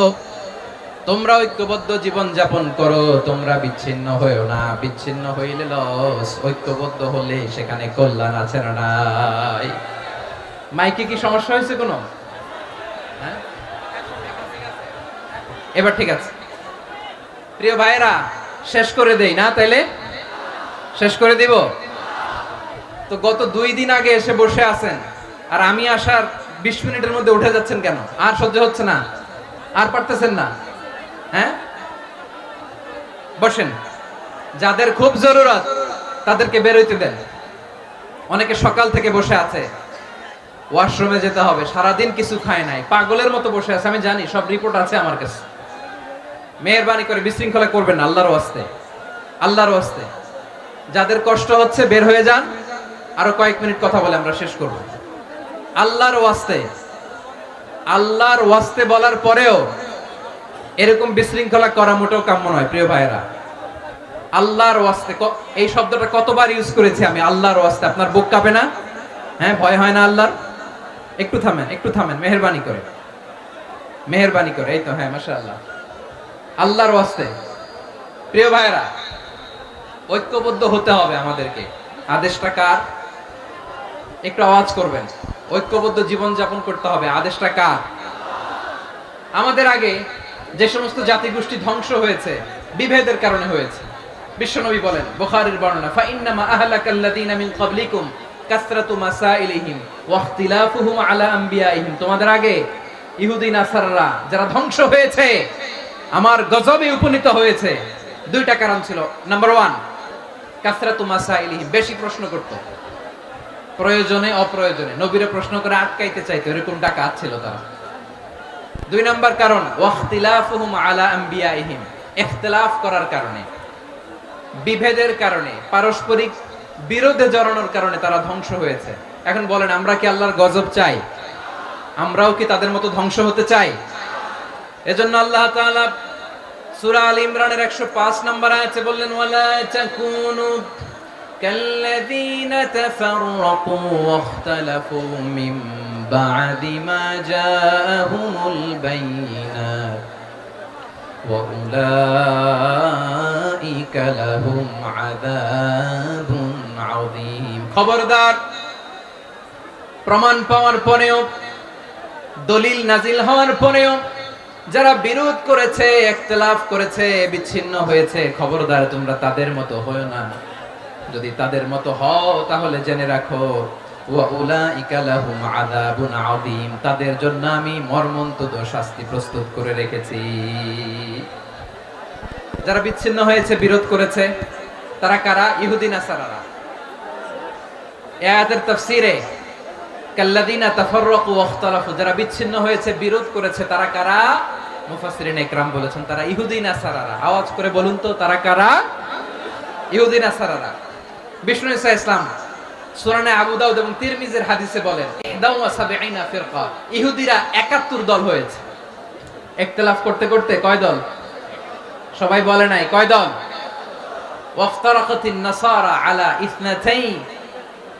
তোমরা ঐক্যবদ্ধ জীবন যাপন করো তোমরা বিচ্ছিন্ন হইও না বিচ্ছিন্ন হইলে লস ঐক্যবদ্ধ হলে সেখানে কল্যাণ আছে না নাই মাইকে কি সমস্যা হয়েছে কোনো হ্যাঁ এবার ঠিক আছে প্রিয় ভাইরা শেষ করে দেই না তাইলে শেষ করে দিব তো গত 2 দিন আগে এসে বসে আছেন আর আমি আসার 20 মিনিটের মধ্যে উঠে যাচ্ছেন কেন আর সহ্য হচ্ছে না আর পারতেছেন না হ্যাঁ বসেন যাদের খুব জরুরত তাদেরকে বের হইতে দেন অনেকে সকাল থেকে বসে আছে ওয়াশরুমে যেতে হবে সারাদিন কিছু খায় নাই পাগলের মতো বসে আছে আমি জানি সব রিপোর্ট আছে আমার কাছে মেহেরবানি করে বিশৃঙ্খলা করবেন আল্লাহর ওয়াস্তে আল্লাহর ওয়াস্তে যাদের কষ্ট হচ্ছে বের হয়ে যান আরো কয়েক মিনিট কথা বলে আমরা শেষ করব আল্লাহর ওয়াস্তে বলার পরেও এরকম বিশৃঙ্খলা করা মোটেও কাম্য নয় প্রিয় ভাইরা আল্লাহর ওয়াস্তে এই শব্দটা কতবার ইউজ করেছি আমি আল্লাহর ওয়াস্তে আপনার বুক কাঁপে না হ্যাঁ ভয় হয় না আল্লাহর একটু থামেন মেহেরবানি করে এই তো হ্যাঁ মাশাআল্লাহ আল্লাহর ওয়াস্তে প্রিয় ভাইরা ঐক্যবদ্ধ হতে হবে আমাদেরকে আদেশটা কার একটু আওয়াজ করবেন ঐক্যবদ্ধ জীবন যাপন করতে হবে আদেশটা কার আমাদের আগে যে সমস্ত জাতিগোষ্ঠী ধ্বংস হয়েছে বিভেদের কারণে হয়েছে বিশ্বনবী বলেন বুখারীর বর্ণনা ফা ইন্নামা আহলাকাল্লাযীনা মিন ক্বাবলিকুম কাসরাতু মাসাইলিহিম ওয়া ইখতিলাফুহুম আলা আমবিয়াইহিম তোমাদের আগে ইহুদি নাসারারা যারা ধ্বংস হয়েছে আমার গজবে উপনীত হয়েছে দুইটা কারণ ছিল নাম্বার 1 কাসরাতু মাসাইলিহিম বেশি প্রশ্ন করত প্রয়োজনে অপ্রয়োজনে নবীরে প্রশ্ন করে আটকাইতে চাইতো এরকম ডাকাত ছিল তারা 2 নাম্বার কারণ ওয়া ইখতিলাফুহুম আলা আমবিয়াইহিম ইখতিলাফ করার কারণে বিভেদের কারণে, পারস্পরিক বিরোধে জড়ানোর কারণে তারা ধ্বংস হয়েছে। এখন বলেন, আমরা কি আল্লাহর গজব চাই? আমরাও কি তাদের মতো ধ্বংস হতে চাই? এজন্য আল্লাহ তাআলা সূরা আল ইমরানের 105 নম্বর আয়াতে বললেন, ওয়ালা তাকুনু কাল্লাযীনা তাফাররাকু ওয়াখতালাফু মিন বা'দি মা জাআহুমুল বাইয়িনাত ওয়া উলাইকা লাহুম আযাবুন আযীম। খবরদার, প্রমাণ পাওয়ার পরেও, দলিল নাজিল হওয়ার পরেও যারা বিরোধ করেছে, ইখতিলাফ করেছে, বিচ্ছিন্ন হয়েছে, খবরদার তোমরা তাদের মতো হয়ো না। যদি তাদের মতো হও তাহলে জেনে রাখো, ওয়া উলাইকা লাহুম আযাবুন আযীম, তাদের জন্য আমি মর্মন্তুদ শাস্তি প্রস্তুত করে রেখেছি। যারা বিচ্ছিন্ন হয়েছে, বিরোধ করেছে, তারা কারা? ইহুদি নাসারারা। এই আয়াতের তাফসীরে কাল্লাযীনা তাফাররাকু ওয়াখতালাফু, যারা বিচ্ছিন্ন হয়েছে, বিরোধ করেছে, তারা কারা? মুফাসসিরিন ইকরাম বলেছেন তারা ইহুদি নাসারারা। আওয়াজ করে বলুন তো, তারা কারা? ইহুদি নাসারারা। বিষ্ণু ঈসা ইসলাম সুনানে আবু দাউদ এবং তিরমিজির হাদিসে বলেন, 71 ফিরকা, ইহুদিরা 71 দল হয়েছে। ইখতিলাফ করতে করতে কয় দল? সবাই বলে নাই, কয় দল? ওয়াফতারাকাতিন নাসারা আলা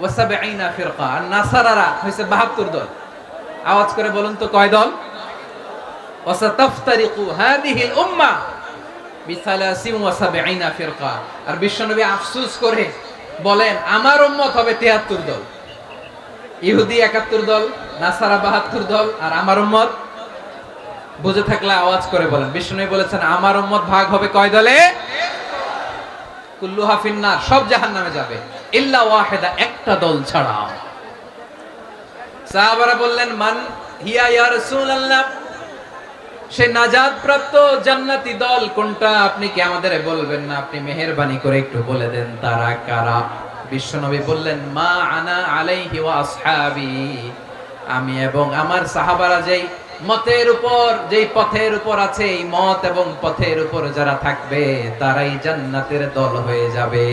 72 ফিরকা, আর নাসারারা হইছে 72 দল। আওয়াজ করে বলুন তো, কয় দল? ওয়াসাতাফতারিকু হাদিহিল উম্মাহ বি73 ফিরকা। আর বিশ্বনবী আফসোস করে বলেন, আমার উম্মত হবে 73 দল। ইহুদি 71 দল, নাসারা 72 দল, আর আমার উম্মত, বুঝে থাকলে আওয়াজ করে বলেন। বিশ্বনবী বলেছেন, আমার উম্মত ভাগ হবে কয় দলে? কুল্লুহা ফিন্নার, সব জাহান্নামে যাবে, ইল্লা ওয়াহিদা, একটা দল ছাড়া। সাহাবারা বললেন, মান হিয়া ইয়া রাসূলুল্লাহ, সে নাজাত প্রাপ্ত জান্নাতি দল কোনটা? আপনি কি আমাদের বলবেন না? আপনি মেহেরবানি করে একটু বলে দেন তারা কারা? বিশ্বনবী বললেন, মা আনা আলাইহি ওয়া আসহাবি, আমি এবং আমার সাহাবারা যেই মতের উপর, যেই পথের উপর আছে, এই মত এবং পথের উপর যারা থাকবে তারাই জান্নাতের দল হয়ে যাবে।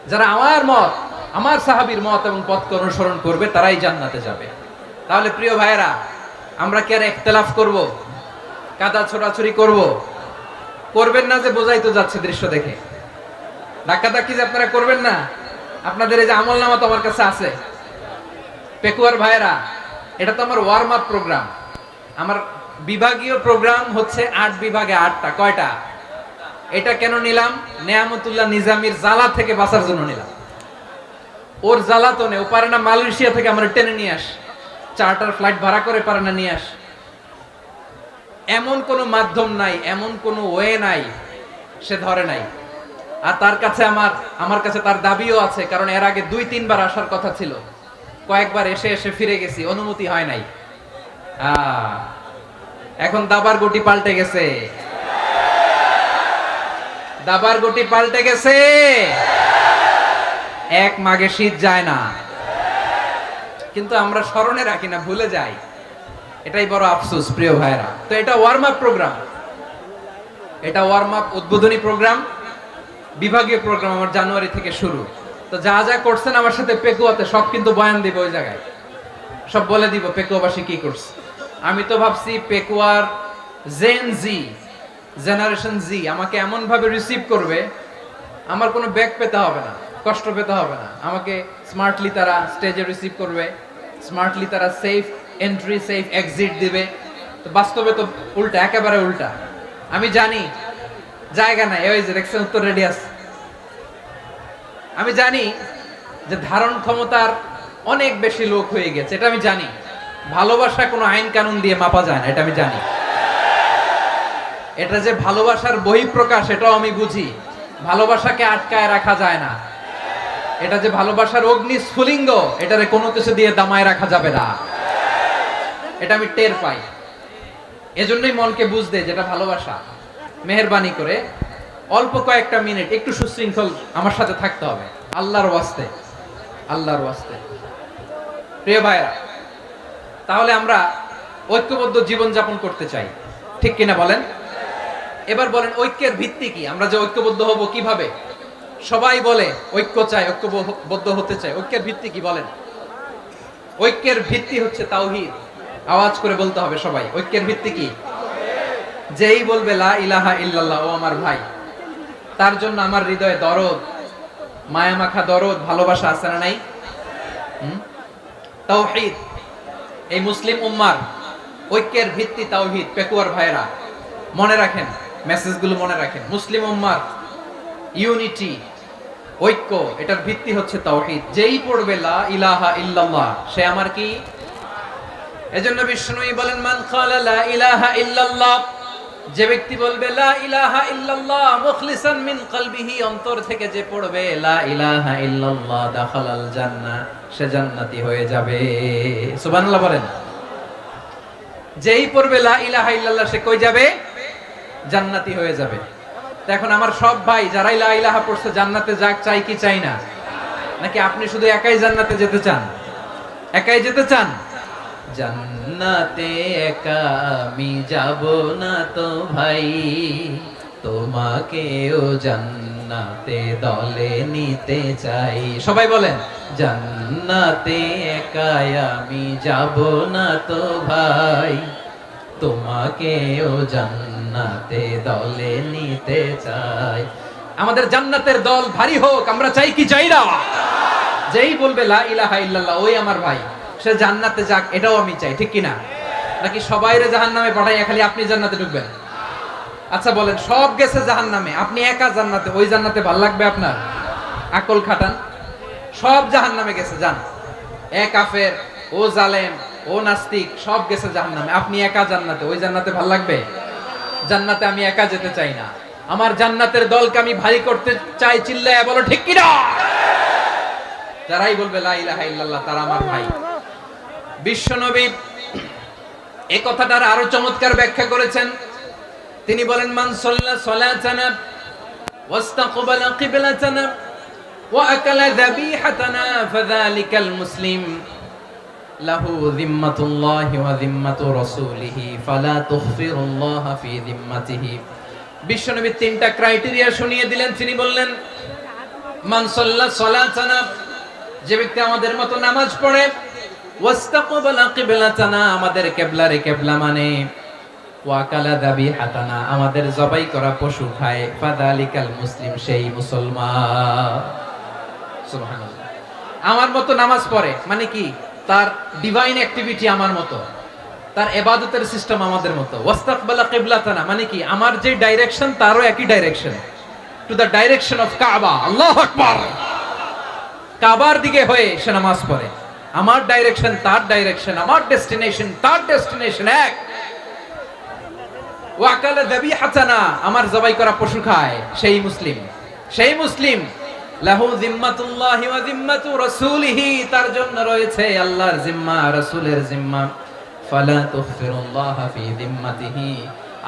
যারা আমার মত, আমার সাহাবীর মত এবং পথকে অনুসরণ করবে তারাই জান্নাতে যাবে। তাহলে প্রিয় ভাইয়েরা, আমরা কি আর ইখতিলাফ করব? কাদা ছোড়াছুরি করব? করবেন না যে বোঝাই তো যাচ্ছে দৃশ্য দেখে। ধাক্কাধাক্কি যে আপনারা করবেন না। আপনাদের এই যে আমলনামা তো আমার কাছে আছে। পেকুয়ার ভাইয়েরা, এটা তো আমার ওয়ার্ম আপ প্রোগ্রাম। আমার বিভাগীয় প্রোগ্রাম হচ্ছে 8 বিভাগে 8টা। কয়টা? এটা কেন নিলাম? নেয়ামতুল্লাহ নিজামীর জ্বালা থেকে বাঁচার জন্য নিলাম। ওর জ্বালাতনে ও পারে না মালয়েশিয়া থেকে আমার টেনে নিয়ে আস, চার্টার ফ্লাইট ভাড়া করে পারে না নিয়ে আস। এমন কোনো মাধ্যম নাই, এমন কোনো ওয়ে নাই সে ধরে নাই। আর তার কাছে আমার কাছে তার দাবিও আছে, কারণ এর আগে 2-3 বার আসার কথা ছিল। কয়েকবার এসে এসে ফিরে গেছি, অনুমতি হয় নাই। এখন দাবার গুটি পাল্টে গেছে, দাবার গুটি পাল্টে গেছে। এক মাঘে শীত যায় না, কিন্তু আমরা স্মরণে রাখি না, ভুলে যাই। এটাই বড় আফসোস প্রিয় ভাইরা। তো এটা ওয়ার্ম আপ প্রোগ্রাম, এটা ওয়ার্ম আপ উদ্বোধনী প্রোগ্রাম, বিভাগীয় প্রোগ্রাম আমার জানুয়ারি থেকে শুরু। তো যা যা করছেন আমার সাথে পেকুয়াতে সব কিন্তু বয়ান দিব, ওই জায়গায় সব বলে দিব পেকুয়াবাসী কি করছে। আমি তো ভাবছি পেকুয়ার জেন জি, জেনারেশন জি আমাকে এমন ভাবে রিসিভ করবে, আমার কোনো ব্যাক পেতে হবে না, কষ্ট পেতে হবে না। আমাকে স্মার্টলি তারা স্টেজে রিসিভ করবে, স্মার্টলি তারা সেফ এন্ট্রি, সেফ এক্সিট দিবে। তো বাস্তবে তো উল্টা, একেবারে উল্টা। আমি জানি জায়গা নাই, ওই যে দেখছেন উত্তর রেডি আছে। আমি জানি যে ধারণ ক্ষমতার অনেক বেশি লোক হয়ে গেছে, এটা আমি জানি। ভালোবাসা কোনো আইন কানুন দিয়ে মাপা যায় না, এটা আমি জানি। এটা যে ভালোবাসার বহিঃপ্রকাশ, এটাও আমি বুঝি। ভালোবাসাকে আটকায় রাখা যায় না। এটা যে ভালোবাসার অগ্নি স্ফুলিঙ্গ, এটারে কোনো কিছু দিয়ে দামায় রাখা যাবে না, এটা আমি টের পাই। এজন্যই মনকে বুঝতে যেটা ভালোবাসা। মেহেরবানি করে অল্প কয়েকটা মিনিট একটু সুশৃঙ্খল আমার সাথে থাকতে হবে, আল্লাহর ওয়াস্তে, আল্লাহর ওয়াস্তে। প্রিয় ভাইরা, তাহলে আমরা ঐক্যবদ্ধ জীবন যাপন করতে চাই, ঠিক কিনা বলেন? এবার বলেন ঐক্যের ভিত্তি কি? আমরা যে ঐক্যবদ্ধ হব কিভাবে? সবাই বলে ঐক্য চাই, ঐক্যবদ্ধ হতে চাই। ঐক্যের ভিত্তি কি বলেন? ঐক্যের ভিত্তি হচ্ছে তাওহীদ। আওয়াজ করে বলতে হবে সবাই, ঐক্যের ভিত্তি কি? যেই বলবে লা ইলাহা ইল্লাল্লাহ, ও আমার ভাই, তার জন্য আমার হৃদয়ে দরদ, মায়া মাখা দরদ, ভালোবাসা আছে না নাই? তাওহীদ। এই মুসলিম উম্মার ঐক্যের ভিত্তি তাওহীদ। পেকুয়ার ভাইরা মনে রাখেন, মেসেজগুলো মনে রাখেন। মুসলিম উম্মার ইউনিটি, ঐক্য, এটার ভিত্তি হচ্ছে তাওহীদ। যেই পড়বে লা ইলাহা ইল্লাল্লাহ, সে আমার কি? এজন্য বিষ্ণুই বলেন মান ক্বালা লা ইলাহা ইল্লাল্লাহ, যে ব্যক্তি বলবে লা ইলাহা ইল্লাল্লাহ মুখলিসান মিন কলবিহি, অন্তর থেকে যে পড়বে লা ইলাহা ইল্লাল্লাহ, দাখালাল জান্নাহ, সে জান্নাতি হয়ে যাবে। সুবহানাল্লাহ বলেন। যেই পড়বে লা ইলাহা ইল্লাল্লাহ, সে কই যাবে? জান্নাতি হয়ে যাবে। তো এখন আমার সব ভাই যারাই লা ইলাহা পড়ছে জান্নাতে যাক, চাই কি চাই না? নাকি আপনি শুধু একাই জান্নাতে যেতে চান? একাই যেতে চান? জান্নাতে একা আমি যাব না তো ভাই, তোমাকেও জান্নাতে দলে নিতে চাই। সবাই বলেন জান্নাতে একা আমি যাব না তো ভাই, তোমাকেও জান্নাতে দলে নিতে চাই। আমাদের জান্নাতের দল ভারী হোক, আমরা চাই কি চাই না? যেই বলবে লা ইলাহা ইল্লাল্লাহ, ওই আমার ভাই, সে জান্নাতে যাক, এটাও আমি চাই, ঠিক কি না? নাকি সবাইরে জাহান্নামে পাঠাইয়া খালি আপনি জান্নাতে ঢুকবেন? আচ্ছা বলেন, সব গেছে জাহান্নামে, আপনি একা জান্নাতে, ওই জান্নাতে ভাল লাগবে আপনার? আকল খাটান। সব জাহান্নামে গেছে, যান। এ কাফের, ও জালেম, ও নাস্তিক, সব গেছে জাহান্নামে, আপনি একা জান্নাতে, ওই জান্নাতে ভাল লাগবে? জান্নাতে আমি একা যেতে চাই না, আমার জান্নাতের দলকে আমি ভারী করতে চাই। চিল্লায়া বলো ঠিক কি না? যারাই বলবে লা ইলাহা ইল্লাল্লাহ, তারা আমার ভাই। বিশ্বনবী এই কথাটার আরো চমৎকার ব্যাখ্যা করেছেন। তিনি বলেন মান সাল্লা সালাতানা ওয়াস্তাকবালা কিবলাতানা ওয়া আকালা যাবিহাতানা ফাযালিকাল মুসলিম লাহু যিম্মাতুল্লাহি ওয়া যিম্মাতু রাসূলিহি ফালা তুখফিরুল্লাহা ফি যিম্মাতিহি। বিশ্বনবী তিনটা ক্রাইটেরিয়া শুনিয়ে দিলেন। তিনি বললেন মান সাল্লা সালাতানা, যে ব্যক্তি আমাদের মতো নামাজ পড়ে, ওয়াস্তাকবালা কিবলাতানা, আমাদের কিবলারে কিবলা মানে, ওয়া কালা যাবিহাতানা, আমাদের জবাই করা পশু খায়, ফাযালিকাল মুসলিম, সেই মুসলমান। সুবহানাল্লাহ। আমার মতো নামাজ পড়ে মানে কি? তার ডিভাইন অ্যাক্টিভিটি আমার মতো, তার ইবাদতের সিস্টেম আমাদের মতো। ওয়াস্তাকবালা কিবলাতানা মানে কি? আমার যে ডাইরেকশন তারও একই direction, to the direction of কাবা। আল্লাহু আকবার। কাবার দিকে হয়ে সে নামাজ পড়ে। আমার ডাইরেকশন তার ডাইরেকশন, আমার ডেস্টিনেশন তার ডেস্টিনেশন এক। ওয়াকালা যাবিহাতানা, আমার জবাই করা পশু খায়, সেই মুসলিম। সেই মুসলিম লাহু যিম্মাতুল্লাহি ওয়া যিম্মাতু রাসূলিহি, তার জন্য রয়েছে আল্লাহর জিম্মা, রাসূলের জিম্মা। ফালা তুখফিরুল্লাহা ফি যিম্মাতিহি,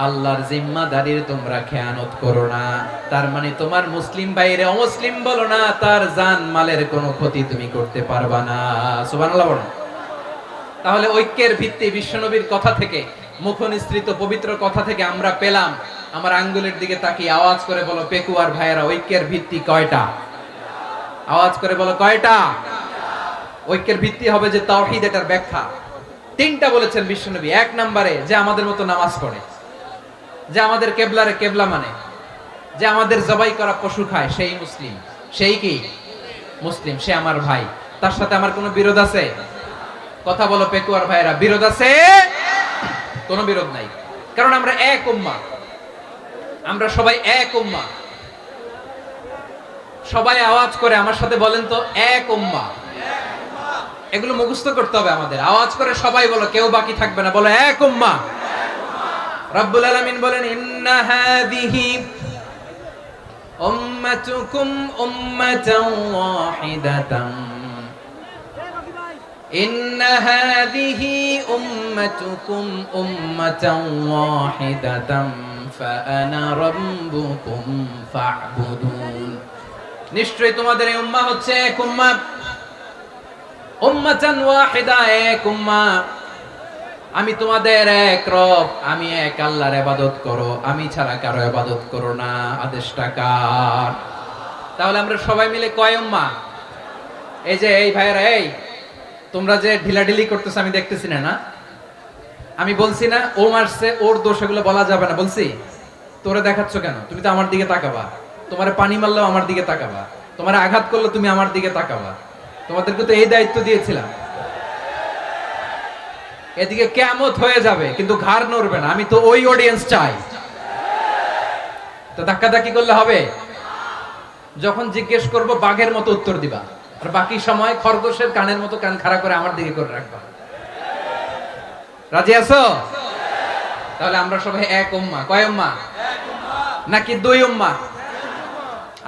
আল্লাহর জিম্মাদারির তোমরা খেয়ানত করো না। তার মানে তোমার মুসলিম বাইরে অমুসলিম বলো না, তার জান মালের কোনো ক্ষতি তুমি করতে পারবা না। সুবহানাল্লাহ বলেন। তাহলে ঐক্যের ভিত্তি বিশ্বনবীর কথা থেকে, মুখনিসৃত পবিত্র কথা থেকে আমরা পেলাম। আমার আঙ্গুলের দিকে তাকিয়ে আওয়াজ করে বলো পেকুয়ার ভাইয়েরা, ঐক্যের ভিত্তি কয়টা? আওয়াজ করে বলো কয়টা? ঐক্যের ভিত্তি হবে যে তাওহীদ, এটার ব্যাখ্যা তিনটা বলেছেন বিশ্বনবী। এক নম্বরে যে আমাদের মতো নামাজ পড়ে, যে আমাদের কেবলারে কেবলা মানে, যে আমাদের জবাই করা পশু খায়, সেই মুসলিম। সেই কি মুসলিম? সে আমার ভাই। তার সাথে আমার কোনো বিরোধ আছে? কথা বলো পেকুয়ার ভাইরা, বিরোধ আছে? কোনো বিরোধ নাই, কারণ আমরা এক উম্মাহ, আমরা সবাই এক উম্মাহ। সবাই আওয়াজ করে আমার সাথে বলেন তো, এক উম্মাহ। এগুলো মুখস্থ করতে হবে আমাদের। আওয়াজ করে সবাই বলো, কেউ বাকি থাকবে না, বলো এক উম্মাহ। রব্বুল আলামিন বলেন ইন্না হাযিহি উম্মাতুকুম উম্মাতান ওয়াহিদাতান, ইন্না হাযিহি উম্মাতুকুম উম্মাতান ওয়াহিদাতান ফাআনা রাব্বুকুম ফা'বুদুন। নিশ্চয়ই তোমাদের এই উম্মাহ হচ্ছে এক উম্মাহ, উম্মাতান ওয়াহিদা, এক উম্মাহ। আমি তোমাদের এক রব, আমি এক আল্লাহর ইবাদত করো, আমি ছাড়া কারো ইবাদত করো না। আদেশটা কার? তাহলে আমরা সবাই মিলে কয় উম্মাহ? এই যে এই ভাইরা, এই তোমরা যে ঢিলাঢিলি করতেছ আমি দেখতেছি না, না আমি বলছি না ও মারছে ওর দোষ, এগুলো বলা যাবে না বলছি? তোরে দেখাচ্ছ কেন? তুমি তো আমার দিকে তাকাবা। তোমারে পানি মারলেও আমার দিকে তাকাবা, তোমারে আঘাত করলে তুমি আমার দিকে তাকাবা। তোমাদেরকে তো এই দায়িত্ব দিয়েছিলাম। এদিকে কিয়ামত হয়ে যাবে কিন্তু ঘাড় নড়বে না, আমি তো ওই অডিয়েন্স চাই। তো ধাক্কাধাক্কি করলে হবে? যখন জিজ্ঞেস করব বাঘের মতো উত্তর দিবা, আর বাকি সময় খরগোশের কানের মতো কান খাড়া করে আমার দিকে করে রাখবা। রাজি আছো? তাহলে আমরা সবাই এক উম্মাহ। কয় উম্মাহ? নাকি দুই উম্মাহ?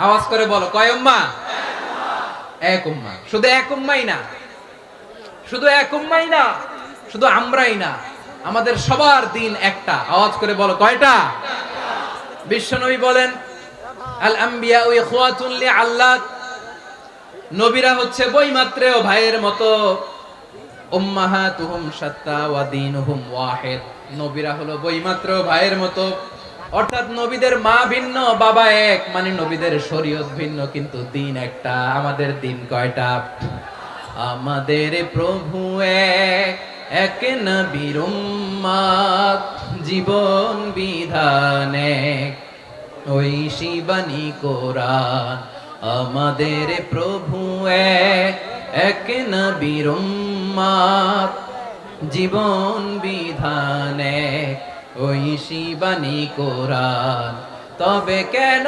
আওয়াজ করে বলো, কয় উম্মাহ? এক উম্মাহ। শুধু এক উম্মাহই না, শুধু এক উম্মাহই না, শুধু আমরাই না, আমাদের সবার দিন একটা। আওয়াজ করে বলো, কয়টা? বিশ্বনবী বলেন, আল আম্বিয়া ইখওয়াতুন লিআল্লাত, নবীরা হচ্ছে বইমাত্রেও ভাইয়ের মতো। উম্মাহাতুহুম শাত্তা ওয়া দীনুহুম ওয়াহিদ, নবীরা হলো বইমাত্রেও ভাইয়ের মতো। অর্থাৎ নবীদের মা ভিন্ন, বাবা এক, মানে নবীদের শরীয়ত ভিন্ন, কিন্তু দিন একটা। আমাদের দিন কয়টা? আমাদের প্রভু এক, এক নবীর উম্মাত, জীবন বিধান এক, ওই শিবানী কোরআন। আমাদের প্রভু এক, এক নবীর উম্মাত, জীবন বিধান এক, ওই শিবানী কোরআন। তবে কেন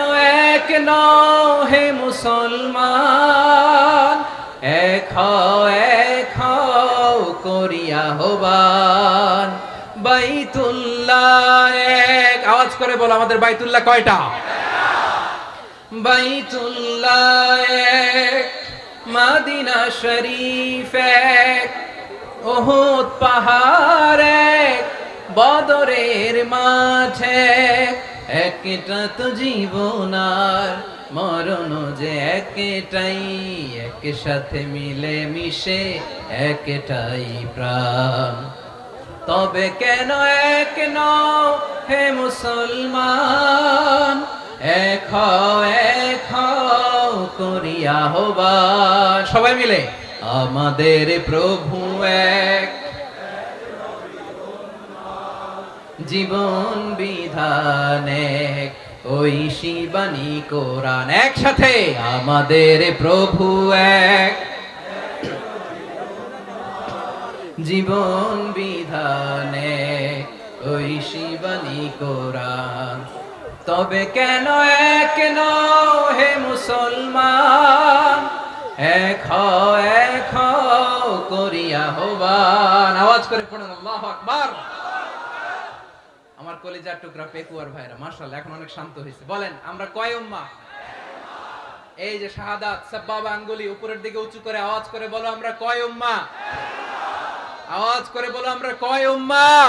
এক নও হে মুসলমান, এক হও করিয়া হবান। বাইতুল্লাহ এক, আওয়াজ করে বলো আমাদের বাইতুল্লাহ কয়টা? বাইতুল্লাহ এক, মদিনা শরীফ এক, উহুদ পাহাড় এক, বদরের মাঠ এক। একটা তো জীবন আর মরণ যে একটাই, একসাথে মিলে মিশে একটাই প্রাণ। তবে কেন এক নও হে মুসলমান, এক হও করিয়া হবান। সবাই মিলে, আমাদের প্রভু এক, জীবন বিধান এক, ওই শিবানী কোরআন। একসাথে, আমাদের প্রভু এক, জীবন বিধান এক, ওই শিবানী কোরআন। তবে কেন এক নও হে মুসলমান, এক হও করিয়া হবান। আওয়াজ করে পড়ুন আল্লাহু আকবার। আমার কলিজার টুকরা পেকুয়ার ভাইরা মাশাআল্লাহ এখন অনেক শান্ত হয়েছে। বলেন আমরা কয় উম্মাহ? এই যে শাহাদাত সাব্বাবা আঙ্গুলি উপরের দিকে উঁচু করে আওয়াজ করে বলো আমরা কয় উম্মাহ? আওয়াজ করে বলো আমরা কয় উম্মাহ?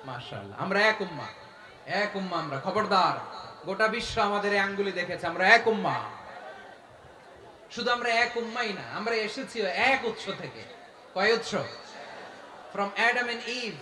মাশাআল্লাহ আমরা এক উম্মাহ, এক উম্মাহ আমরা। খবরদার, গোটা বিশ্ব আমাদের এই আঙ্গুলি দেখেছে, আমরা এক উম্মাহ। শুধু আমরা এক উম্মাহই না, আমরা এসেছি এক উৎস থেকে। কয় উৎস? From Adam and Eve.